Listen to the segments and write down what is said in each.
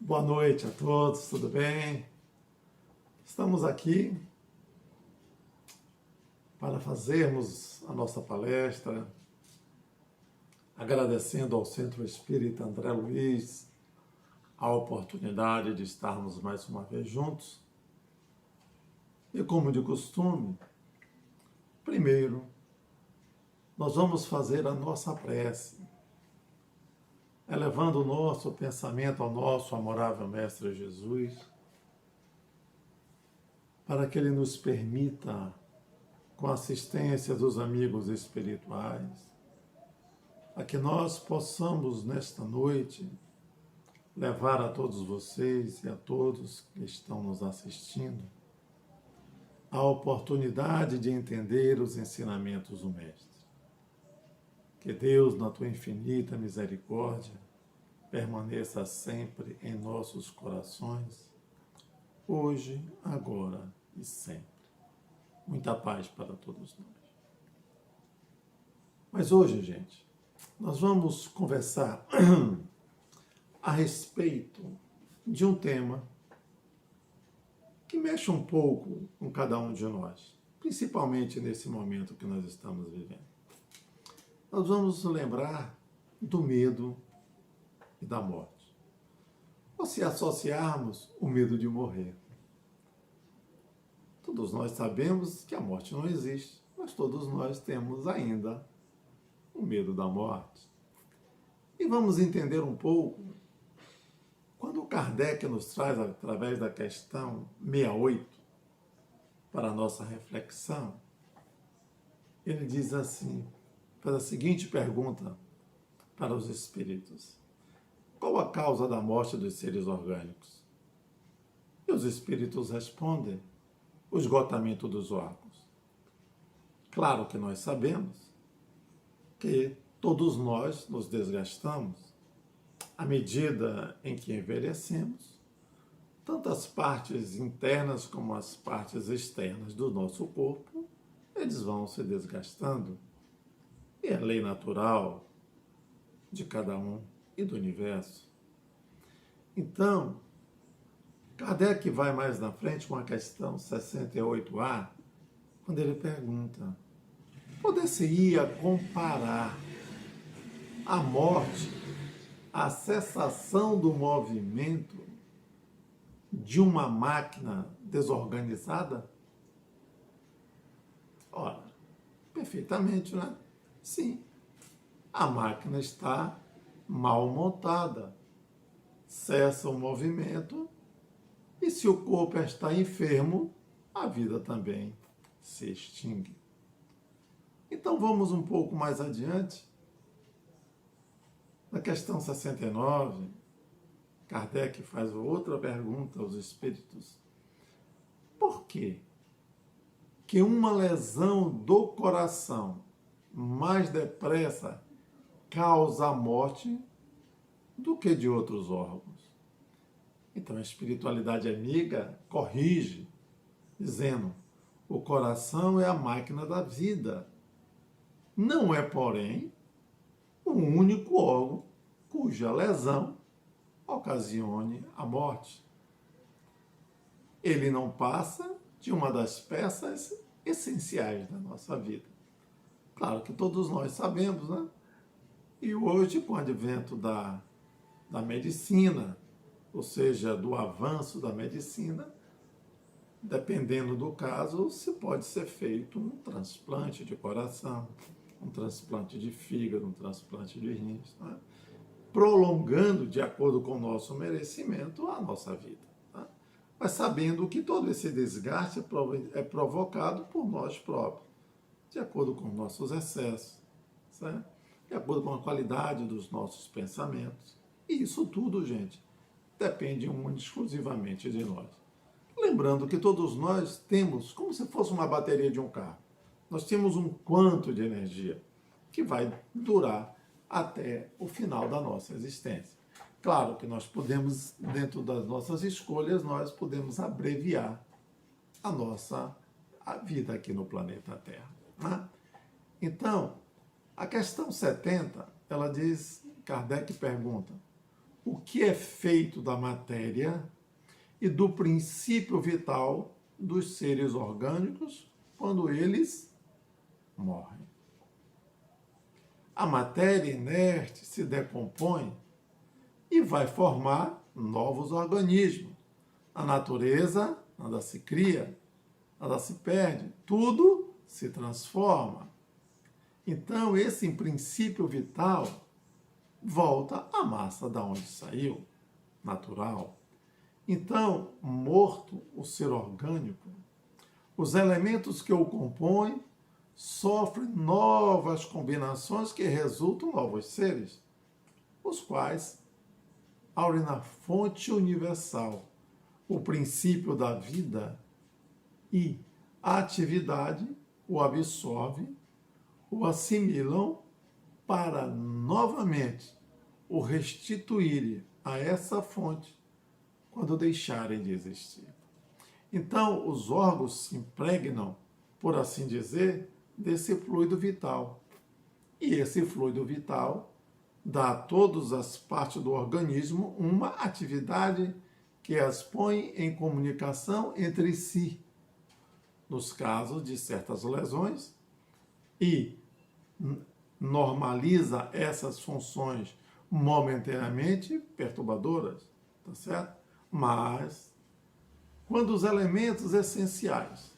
Boa noite a todos, tudo bem? Estamos aqui para fazermos a nossa palestra, agradecendo ao Centro Espírita André Luiz a oportunidade de estarmos mais uma vez juntos. E como de costume, primeiro, nós vamos fazer a nossa prece, elevando o nosso pensamento ao nosso amorável Mestre Jesus, para que Ele nos permita, com a assistência dos amigos espirituais, a que nós possamos, nesta noite, levar a todos vocês e a todos que estão nos assistindo a oportunidade de entender os ensinamentos do Mestre. Que Deus, na tua infinita misericórdia, permaneça sempre em nossos corações, hoje, agora e sempre. Muita paz para todos nós. Mas hoje, gente, nós vamos conversar a respeito de um tema que mexe um pouco com cada um de nós, principalmente nesse momento que nós estamos vivendo. Nós vamos lembrar do medo e da morte. Ou se associarmos o medo de morrer. Todos nós sabemos que a morte não existe, mas todos nós temos ainda o medo da morte. E vamos entender um pouco, quando Kardec nos traz, através da questão 68, para a nossa reflexão, ele diz assim, faz a seguinte pergunta para os espíritos: qual a causa da morte dos seres orgânicos? E os espíritos respondem: o esgotamento dos órgãos. Claro que nós sabemos que todos nós nos desgastamos à medida em que envelhecemos, tanto as partes internas como as partes externas do nosso corpo, eles vão se desgastando. E é lei natural de cada um e do universo. Então, Kardec vai mais na frente com a questão 68A, quando ele pergunta: poder-se-ia comparar a morte à cessação do movimento de uma máquina desorganizada? Ora, perfeitamente, né? Sim, a máquina está mal montada, cessa o movimento, e se o corpo está enfermo, a vida também se extingue. Então vamos um pouco mais adiante. Na questão 69, Kardec faz outra pergunta aos espíritos: por que uma lesão do coração mais depressa causa a morte do que de outros órgãos? Então a espiritualidade amiga corrige, dizendo: o coração é a máquina da vida. Não é, porém, o único órgão cuja lesão ocasione a morte. Ele não passa de uma das peças essenciais da nossa vida. Claro que todos nós sabemos, né? E hoje, com o advento da medicina, ou seja, do avanço da medicina, dependendo do caso, se pode ser feito um transplante de coração, um transplante de fígado, um transplante de rins, né? Prolongando, de acordo com o nosso merecimento, a nossa vida. Né? Mas sabendo que todo esse desgaste é provocado por nós próprios, de acordo com nossos excessos, certo? De acordo com a qualidade dos nossos pensamentos. E isso tudo, gente, depende exclusivamente de nós. Lembrando que todos nós temos, como se fosse uma bateria de um carro, nós temos um quanto de energia que vai durar até o final da nossa existência. Claro que nós podemos, dentro das nossas escolhas, nós podemos abreviar a vida aqui no planeta Terra. Né? Então, a questão 70, ela diz, Kardec pergunta: o que é feito da matéria e do princípio vital dos seres orgânicos quando eles morrem. A matéria inerte se decompõe e vai formar novos organismos. A natureza nada se cria, nada se perde, tudo se transforma. Então, esse princípio vital volta à massa da onde saiu, natural. Então, morto o ser orgânico, os elementos que o compõem sofrem novas combinações que resultam novos seres, os quais aurem na fonte universal o princípio da vida e a atividade o absorve, o assimilam para novamente o restituir a essa fonte quando deixarem de existir. Então, os órgãos se impregnam, por assim dizer, desse fluido vital. E esse fluido vital dá a todas as partes do organismo uma atividade que as põe em comunicação entre si, nos casos de certas lesões, e normaliza essas funções momentaneamente perturbadoras, tá certo? Mas, quando os elementos essenciais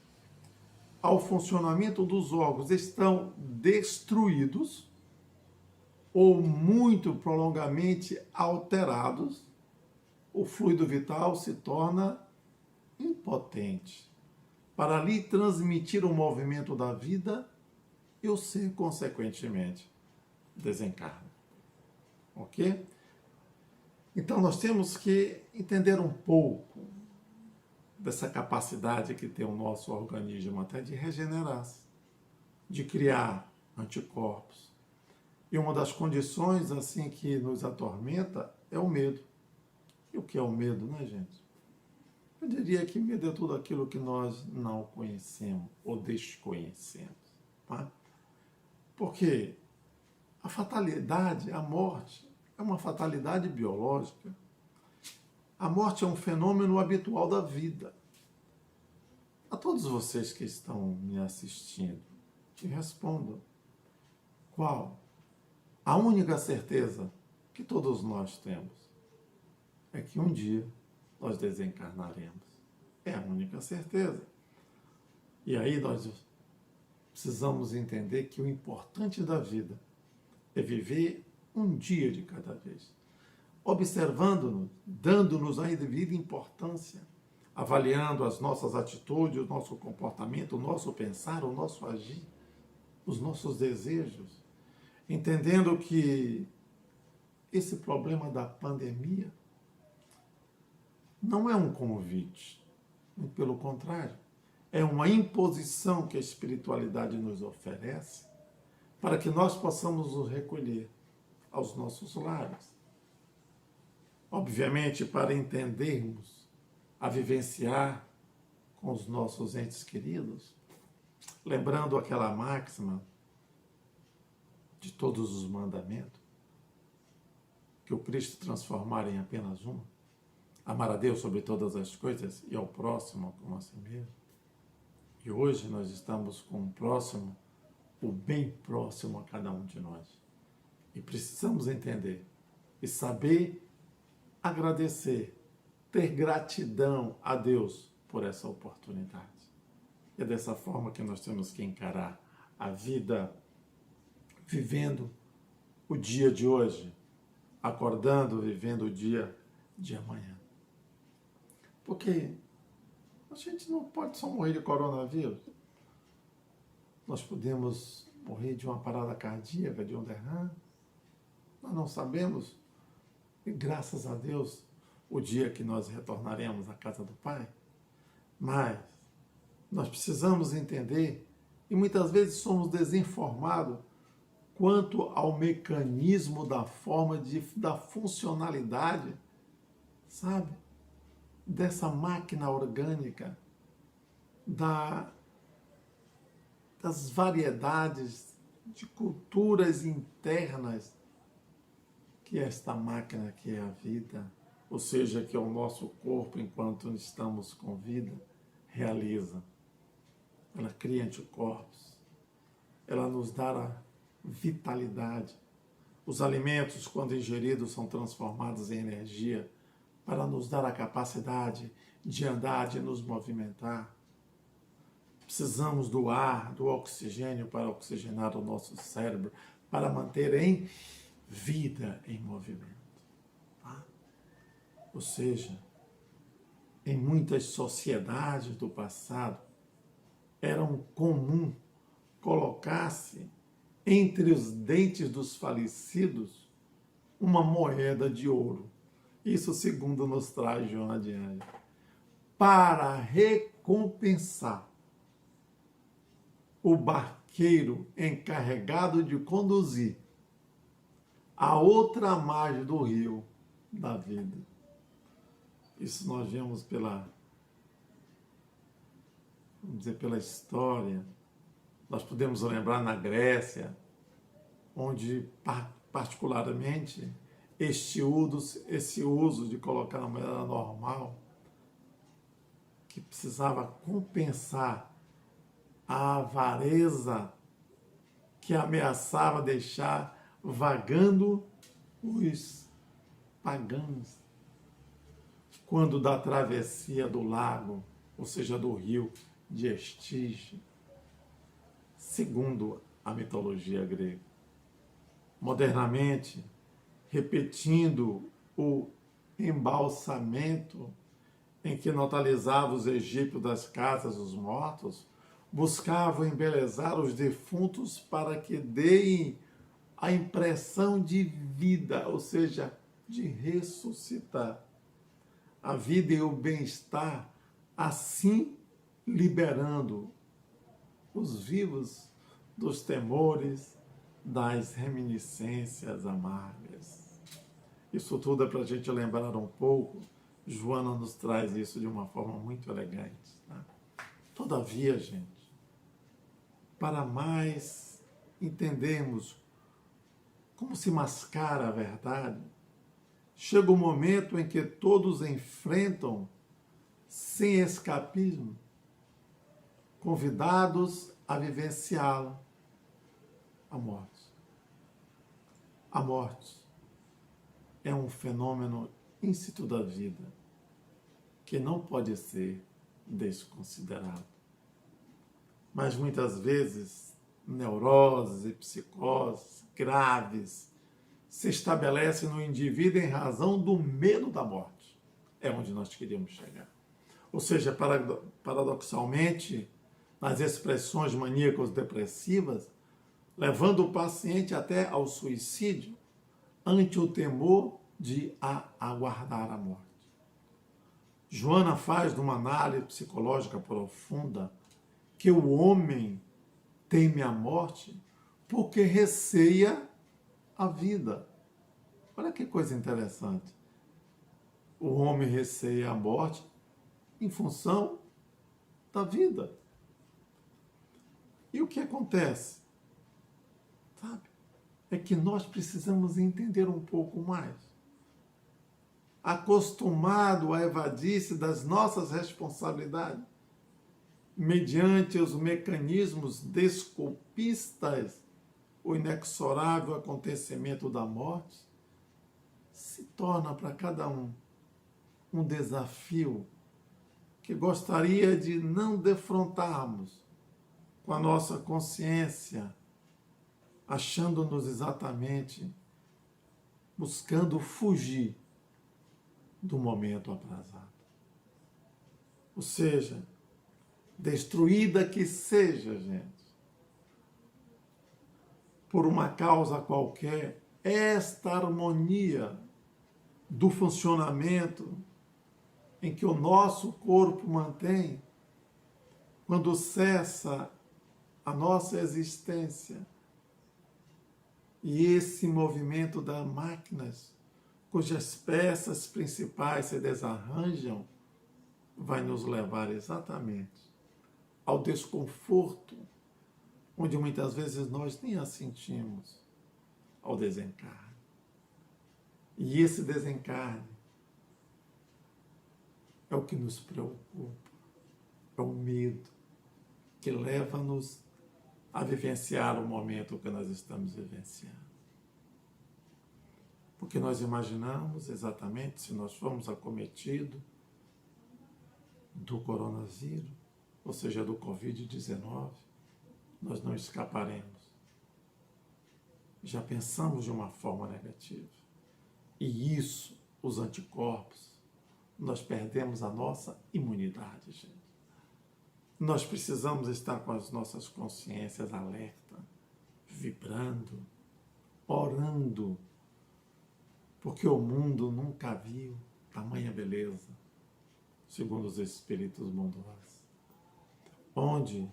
ao funcionamento dos órgãos estão destruídos ou muito prolongamente alterados, o fluido vital se torna impotente para lhe transmitir o movimento da vida e o ser, consequentemente, desencarna. Ok? Então, nós temos que entender um pouco dessa capacidade que tem o nosso organismo até de regenerar-se, de criar anticorpos. E uma das condições assim que nos atormenta é o medo. E o que é o medo, né, gente? Eu diria que medo é tudo aquilo que nós não conhecemos ou desconhecemos. Tá? Porque a fatalidade, a morte, é uma fatalidade biológica. A morte é um fenômeno habitual da vida. A todos vocês que estão me assistindo, te respondo. Qual? A única certeza que todos nós temos é que um dia nós desencarnaremos. É a única certeza. E aí nós precisamos entender que o importante da vida é viver um dia de cada vez, observando-nos, dando-nos a devida importância, avaliando as nossas atitudes, o nosso comportamento, o nosso pensar, o nosso agir, os nossos desejos, entendendo que esse problema da pandemia não é um convite, muito pelo contrário, é uma imposição que a espiritualidade nos oferece para que nós possamos nos recolher aos nossos lares. Obviamente, para entendermos, a vivenciar com os nossos entes queridos, lembrando aquela máxima de todos os mandamentos, que o Cristo transformara em apenas um, amar a Deus sobre todas as coisas e ao próximo como a si mesmo. E hoje nós estamos com o próximo, o bem próximo a cada um de nós. E precisamos entender e saber agradecer, ter gratidão a Deus por essa oportunidade. É dessa forma que nós temos que encarar a vida, vivendo o dia de hoje, acordando, vivendo o dia de amanhã. Porque a gente não pode só morrer de coronavírus. Nós podemos morrer de uma parada cardíaca, de um derrame. Nós não sabemos, e graças a Deus, o dia que nós retornaremos à casa do Pai. Mas nós precisamos entender, e muitas vezes somos desinformados quanto ao mecanismo da forma da funcionalidade, sabe? Dessa máquina orgânica, das variedades de culturas internas que esta máquina que é a vida, ou seja, que é o nosso corpo enquanto estamos com vida, realiza. Ela cria anticorpos, ela nos dá a vitalidade. Os alimentos, quando ingeridos, são transformados em energia para nos dar a capacidade de andar, de nos movimentar. Precisamos do ar, do oxigênio para oxigenar o nosso cérebro, para manter em vida, em movimento. Tá? Ou seja, em muitas sociedades do passado, era comum colocar-se entre os dentes dos falecidos uma moeda de ouro. Isso segundo nos traz Joana de Ângeles. Para recompensar o barqueiro encarregado de conduzir a outra margem do rio da vida. Isso nós vemos pela história. Nós podemos lembrar na Grécia, onde particularmente esse uso de colocar na moeda normal, que precisava compensar a avareza que ameaçava deixar vagando os pagãos. Quando da travessia do lago, ou seja, do rio de Estígio, segundo a mitologia grega. Modernamente, repetindo o embalsamento em que notabilizava os egípcios das casas dos mortos, buscavam embelezar os defuntos para que deem a impressão de vida, ou seja, de ressuscitar. A vida e o bem-estar, assim liberando os vivos dos temores, das reminiscências amargas. Isso tudo é para a gente lembrar um pouco. Joana nos traz isso de uma forma muito elegante. Tá? Todavia, gente, para mais entendermos como se mascara a verdade, chega o momento em que todos enfrentam, sem escapismo, convidados a vivenciá-la, a morte. A morte é um fenômeno íncito da vida que não pode ser desconsiderado. Mas muitas vezes, neuroses e psicoses graves se estabelecem no indivíduo em razão do medo da morte. É onde nós queríamos chegar. Ou seja, paradoxalmente, nas expressões maníacas depressivas, levando o paciente até ao suicídio, ante o temor de aguardar a morte. Joana faz de uma análise psicológica profunda que o homem teme a morte porque receia a vida. Olha que coisa interessante. O homem receia a morte em função da vida. E o que acontece? Sabe? É que nós precisamos entender um pouco mais. Acostumado a evadir-se das nossas responsabilidades, mediante os mecanismos desculpistas, o inexorável acontecimento da morte se torna para cada um desafio que gostaria de não defrontarmos com a nossa consciência, achando-nos exatamente buscando fugir do momento aprazado. Ou seja, destruída que seja, gente, por uma causa qualquer, esta harmonia do funcionamento em que o nosso corpo mantém, quando cessa a nossa existência, e esse movimento das máquinas, cujas peças principais se desarranjam, vai nos levar exatamente ao desconforto, onde muitas vezes nós nem a sentimos, ao desencarne. E esse desencarne é o que nos preocupa, é o medo que leva-nos a vivenciar o momento que nós estamos vivenciando. Porque nós imaginamos exatamente, se nós formos acometidos do coronavírus, ou seja, do Covid-19, nós não escaparemos. Já pensamos de uma forma negativa. E isso, os anticorpos, nós perdemos a nossa imunidade, gente. Nós precisamos estar com as nossas consciências alerta, vibrando, orando, porque o mundo nunca viu tamanha beleza, segundo os espíritos bondosos. Onde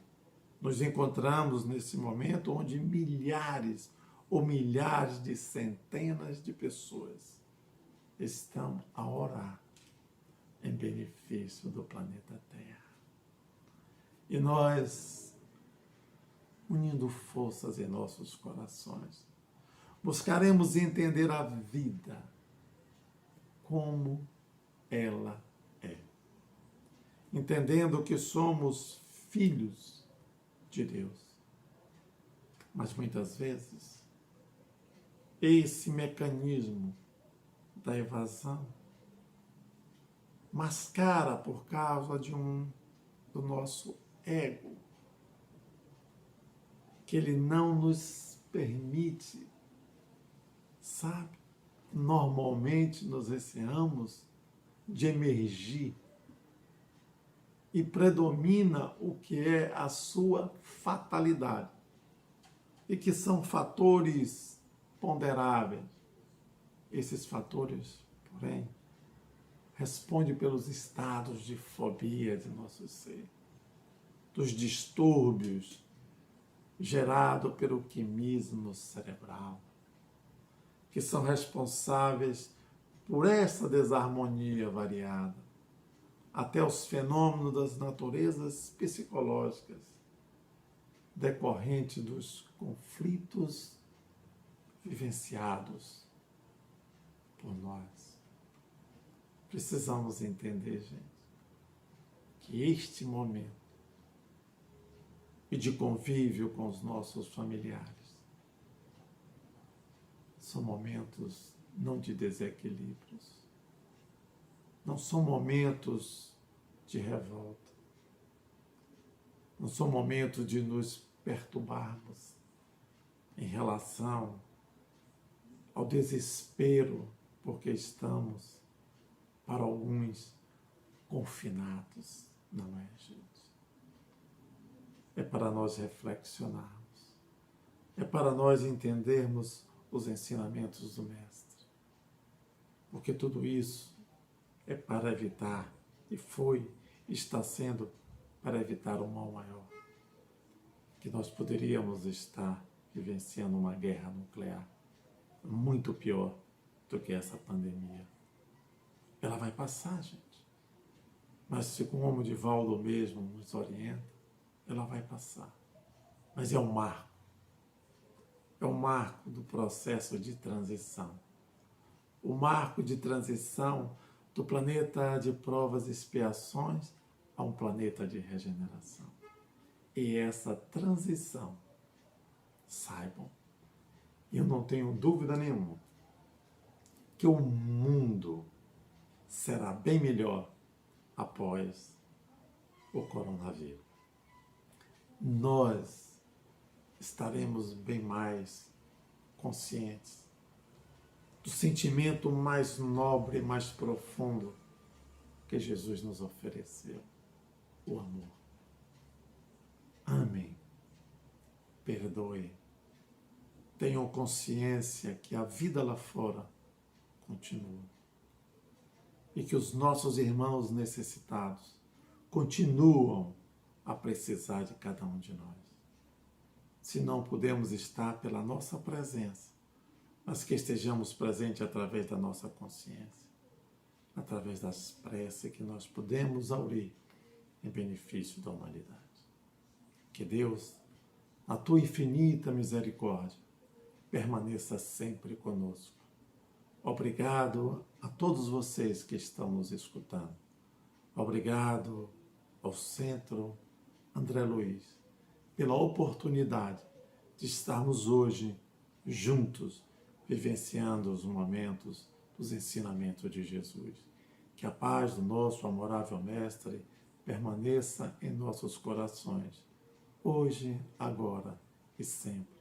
nos encontramos nesse momento, onde milhares ou milhares de centenas de pessoas estão a orar em benefício do planeta Terra. E nós, unindo forças em nossos corações, buscaremos entender a vida como ela é. Entendendo que somos filhos de Deus. Mas muitas vezes, esse mecanismo da evasão mascara por causa do nosso ego, que ele não nos permite, sabe? Normalmente nos receamos de emergir e predomina o que é a sua fatalidade e que são fatores ponderáveis. Esses fatores, porém, respondem pelos estados de fobia de nosso ser, dos distúrbios gerados pelo quimismo cerebral, que são responsáveis por essa desarmonia variada, até os fenômenos das naturezas psicológicas, decorrentes dos conflitos vivenciados por nós. Precisamos entender, gente, que este momento e de convívio com os nossos familiares são momentos não de desequilíbrios, não são momentos de revolta, não são momentos de nos perturbarmos em relação ao desespero, porque estamos, para alguns, confinados. Não é, gente? É para nós reflexionarmos, é para nós entendermos os ensinamentos do Mestre, porque tudo isso é para evitar, e está sendo para evitar um mal maior, que nós poderíamos estar vivenciando uma guerra nuclear muito pior do que essa pandemia. Ela vai passar, gente, mas se como o Divaldo mesmo nos orienta, ela vai passar, mas é um marco do processo de transição, o marco de transição do planeta de provas e expiações a um planeta de regeneração. E essa transição, saibam, eu não tenho dúvida nenhuma, que o mundo será bem melhor após o coronavírus. Nós estaremos bem mais conscientes do sentimento mais nobre e mais profundo que Jesus nos ofereceu, o amor. Amem, perdoe, tenham consciência que a vida lá fora continua e que os nossos irmãos necessitados continuam a precisar de cada um de nós. Se não podemos estar pela nossa presença, mas que estejamos presentes através da nossa consciência, através das preces que nós podemos aurir em benefício da humanidade. Que Deus, a tua infinita misericórdia, permaneça sempre conosco, Obrigado a todos vocês que estão nos escutando. Obrigado ao Centro André Luiz pela oportunidade de estarmos hoje juntos, vivenciando os momentos dos ensinamentos de Jesus. Que a paz do nosso amorável Mestre permaneça em nossos corações, hoje, agora e sempre.